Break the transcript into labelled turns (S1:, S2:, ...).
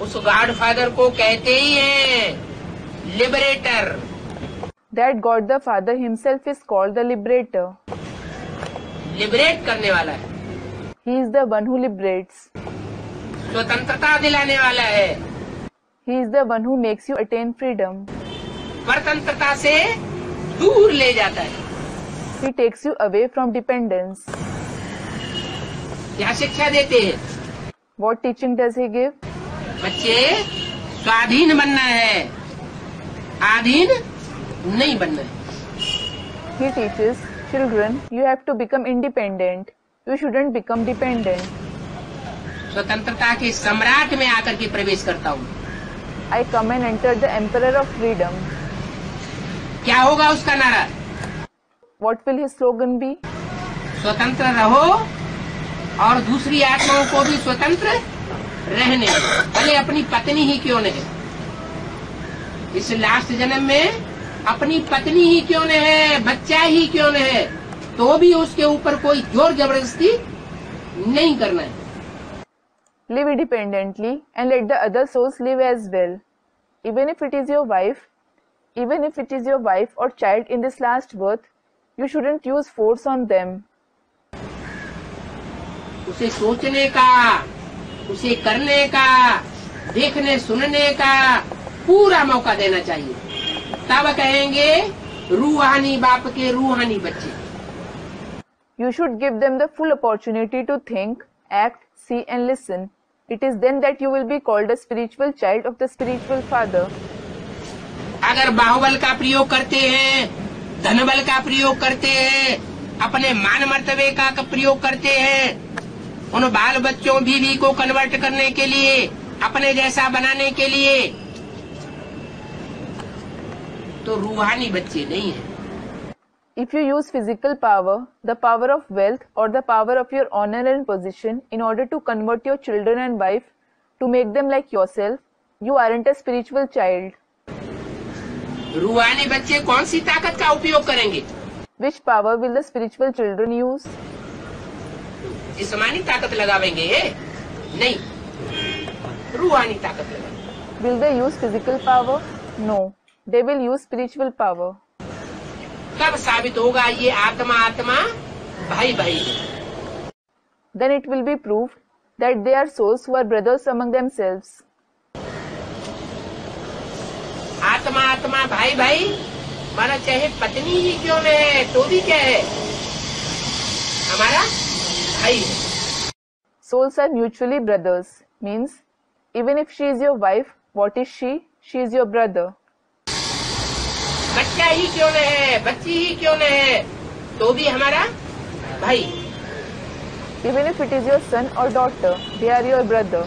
S1: उस गॉडफादर को कहते ही हैं liberator.
S2: That God the Father himself is called the liberator.
S1: Liberate करने वाला है।
S2: He is the one who liberates.
S1: स्वतंत्रता दिलाने वाला है।
S2: He is the one who makes you attain freedom.
S1: परतंत्रता से दूर ले जाता है।
S2: He takes you away from dependence.
S1: क्या शिक्षा देते हैं?
S2: What teaching does he give?
S1: बच्चे स्वाधीन बनना है, आधीन नहीं बनना है।
S2: He teaches children you have to become independent. You shouldn't become dependent.
S1: स्वतंत्रता के सम्राट में आकर के प्रवेश करता हूँ।
S2: I come and enter the emperor of freedom.
S1: क्या होगा उसका नारा?
S2: What will his slogan be?
S1: स्वतंत्र रहो और दूसरी आत्माओं को भी स्वतंत्र रहने दो, भले अपनी पत्नी ही क्यों नहीं। इस लास्ट जन्म में अपनी पत्नी ही क्यों न है, बच्चा ही क्यों न है, तो भी उसके ऊपर कोई जोर जबरदस्ती नहीं करना है।
S2: Live independently and let the other souls live as well. Even if it is your wife or child in this last birth, you shouldn't use force on them.
S1: उसे सोचने का, उसे करने का, देखने सुनने का पूरा मौका देना चाहिए। तब कहेंगे रूहानी बाप के रूहानी बच्चे।
S2: You should give them the full opportunity to think, act, see and listen. It is then that you will be called a spiritual child of the spiritual father.
S1: अगर बाहुबल का प्रयोग करते हैं, धनबल का प्रयोग करते हैं, अपने मान मर्तबे का प्रयोग करते हैं, उन बाल बच्चों बीवी को कन्वर्ट करने के लिए, अपने जैसा बनाने के लिए, तो रूहानी बच्चे नहीं है।
S2: If you use physical power, the power of wealth or the power of your honor and position in order to convert your children and wife to make them like yourself, you aren't a spiritual child.
S1: रूहानी बच्चे कौन सी ताकत का उपयोग करेंगे?
S2: Which power will the spiritual children use?
S1: जिस्मानी ताकत लगावेंगे? नहीं, रूहानी ताकत लगाएंगे।
S2: Will they use physical power? No, they will use spiritual power.
S1: कब साबित होगा ये आत्मा आत्मा भाई भाई है?
S2: Then it will be proved that they are souls who are brothers among themselves.
S1: आत्मा आत्मा भाई भाई माना चाहे पत्नी ही क्यों न है तो भी क्या है, हमारा भाई है।
S2: Souls are mutually brothers, means even if she is your wife, what is she? She is your brother.
S1: बच्चा ही क्यों न है, बच्ची ही क्यों न है, तो भी हमारा भाई।
S2: Even if it is your son or daughter, they are your brother.